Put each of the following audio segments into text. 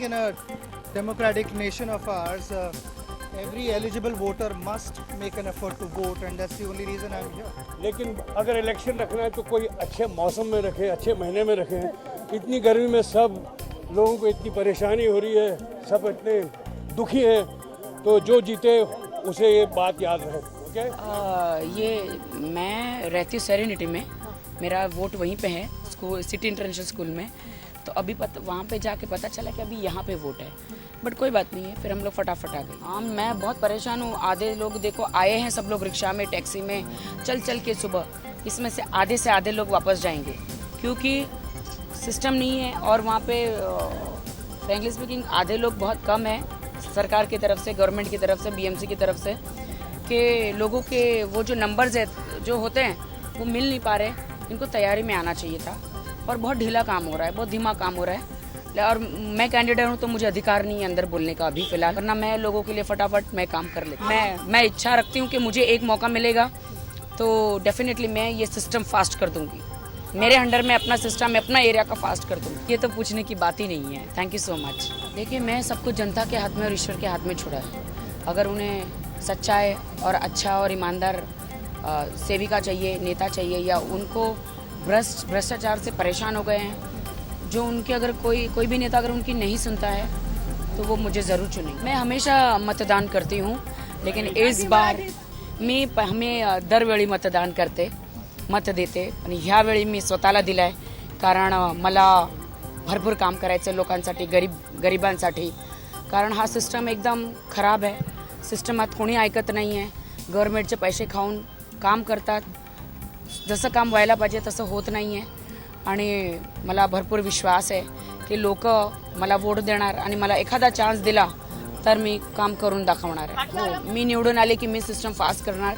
think in a democratic nation of ours, every eligible voter must make an effort to vote, and that's the only reason I'm here. लेकिन अगर election रखना है तो कोई अच्छे मौसम में रखें, अच्छे महीने में रखें। इतनी गर्मी में सब लोगों को इतनी परेशानी हो रही है, सब इतने दुखी हैं, तो जो जीते उसे ये बात याद रहे। ओके? ये मैं रहती हूँ सेरेनिटी में, मेरा वोट वहीं पे है, स्कूल सिटी इंटरनेशनल स्कूल में। तो अभी वहाँ पे जाके पता चला कि अभी यहाँ पे वोट है, बट कोई बात नहीं है, फिर हम लोग फटाफट आ गए। हाँ, मैं बहुत परेशान हूँ। आधे लोग देखो आए हैं, सब लोग रिक्शा में, टैक्सी में, चल के सुबह, इसमें से आधे लोग वापस जाएंगे क्योंकि सिस्टम नहीं है। और वहाँ पे फ्रैंकली स्पीकिंग आधे लोग बहुत कम हैं, सरकार की तरफ से, गवर्नमेंट की तरफ से, बीएमसी की तरफ से, कि लोगों के वो जो नंबर्स है जो होते हैं वो मिल नहीं पा रहे। इनको तैयारी में आना चाहिए था और बहुत ढीला काम हो रहा है, बहुत धीमा काम हो रहा है। और मैं कैंडिडेट हूँ तो मुझे अधिकार नहीं है अंदर बोलने का अभी फिलहाल, वरना मैं लोगों के लिए फटाफट मैं काम कर लेती। मैं इच्छा रखती हूँ कि मुझे एक मौका मिलेगा तो डेफिनेटली मैं ये सिस्टम फास्ट कर दूँगी। मेरे अंडर में अपना सिस्टम, अपना एरिया का फास्ट कर दूँगी। ये तो पूछने की बात ही नहीं है। Thank you so much. देखिए, मैं सबको जनता के हाथ में और ईश्वर के हाथ में छोड़ा है। अगर उन्हें सच्चाई और अच्छा और ईमानदार सेविका चाहिए, नेता चाहिए, या उनको भ्रष्टाचार से परेशान हो गए हैं, जो उनके अगर कोई भी नेता अगर उनकी नहीं सुनता है तो वो मुझे ज़रूर चुने। मैं हमेशा मतदान करती हूँ, लेकिन इस बार हमें दरवेळी मत देते आणि ह्यावेळी मी स्वतःला दिलाय, कारण मला भरपूर काम करायचं लोकांसाठी, गरिबांसाठी। कारण हा सिस्टम एकदम खराब आहे। सिस्टमात कोणी ऐकत नाही आहे, गव्हर्नमेंटचे पैसे खाऊन काम करतात, जसं काम व्हायला पाहिजे तसं होत नाही आहे। आणि मला भरपूर विश्वास आहे की लोक मला वोट देणार आणि मला एखादा चान्स दिला तर मी काम करून दाखवणार आहे। हो, मी निवडून आले की मी सिस्टम फास्ट करणार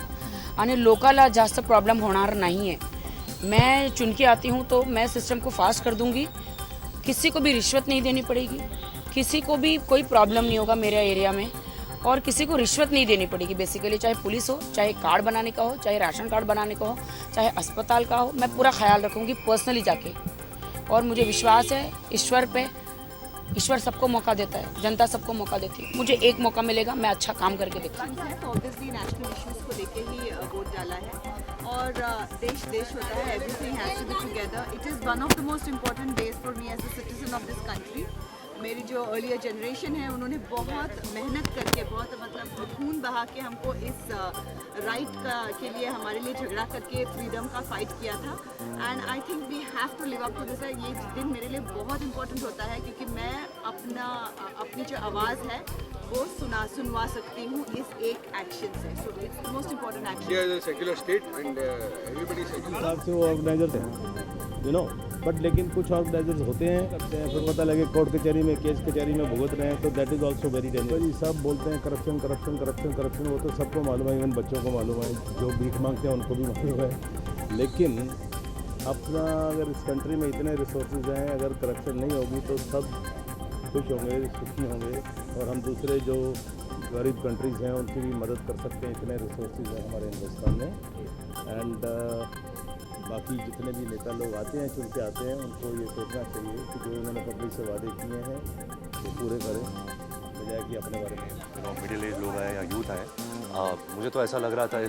आणि लोकाला जास्त प्रॉब्लम होणार नाही है। मैं चुन के आती हूँ तो मैं सिस्टम को फास्ट कर दूँगी। किसी को भी रिश्वत नहीं देनी पड़ेगी, किसी को भी कोई प्रॉब्लम नहीं होगा मेरे एरिया में, और किसी को रिश्वत नहीं देनी पड़ेगी बेसिकली। चाहे पुलिस हो, चाहे कार्ड बनाने का हो, चाहे राशन कार्ड बनाने का हो, चाहे अस्पताल का हो, मैं पूरा ख्याल रखूँगी पर्सनली जाके। और मुझे विश्वास है ईश्वर पे, ईश्वर सबको मौका देता है, जनता सबको मौका देती है। मुझे एक मौका मिलेगा, मैं अच्छा काम करके दिखाऊंगी। ऑब्वियसली नेशनल इश्यूज को लेके ही वोट डाला है, और देश होता है, everything has to be together. It is one of the most important days for me as a citizen of this country. मेरी जो अर्लियर जनरेशन है उन्होंने बहुत मेहनत करके, बहुत मतलब खून बहा के हमको इस राइट के लिए, हमारे लिए झगड़ा करके फ्रीडम का फाइट किया था। And I think we have to live up to this. ये दिन मेरे लिए बहुत इंपॉर्टेंट होता है क्योंकि मैं अपनी जो आवाज़ है वो सुनवा सकती हूँ इस एक एक्शन से। So it's the most important action. India is a secular state and everybody is secular. हिसाब से वो ऑर्गेनाइजर है, बट लेकिन कुछ ऑर्गेनाइजर्स होते हैं, करते हैं, फिर पता लगे कोर्ट कचहरी में, केस कचहरी में भुगत रहे हैं, तो that is also very dangerous. सब बोलते हैं करप्शन, वो तो सबको मालूम है, इवन बच्चों को मालूम है, जो भीख मांगते हैं उनको भी मालूम है। लेकिन अपना अगर इस कंट्री में इतने रिसोर्सेज हैं, अगर करप्शन नहीं होगी तो सब खुश होंगे, सुखी होंगे, और हम दूसरे जो गरीब कंट्रीज़ हैं उनकी भी मदद कर सकते हैं। इतने रिसोर्सेज हैं हमारे हिंदुस्तान में। एंड बाकी जितने भी नेता लोग आते हैं, चुन के आते हैं, उनको ये सोचना चाहिए कि जो उन्होंने पब्लिक से वादे किए हैं वो पूरे करें, बजाय कि अपने बारे में। मिडिल एज लोग आए या यूथ आए, मुझे तो ऐसा लग रहा था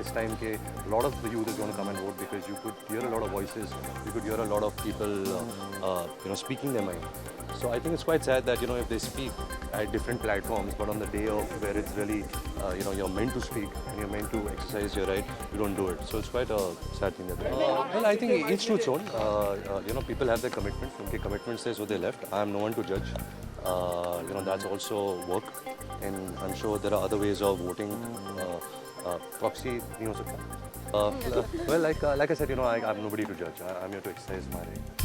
इस टाइम के lot of the youth is gonna come and vote, because you could hear a lot of voices, you could hear a lot of people speaking their mind. So I think it's quite sad that if they speak at different platforms, but on the day of where it's really you're meant to speak and you're meant to exercise your right, you don't do it. So it's quite a sad thing that. Well, I think each to its own. People have their commitment. Unke commitment says so they left. I am no one to judge. That's also work, and I'm sure there are other ways of voting. Proxy nahi ho sakta. Well, like I said, I'm nobody to judge. I'm here to exercise my right.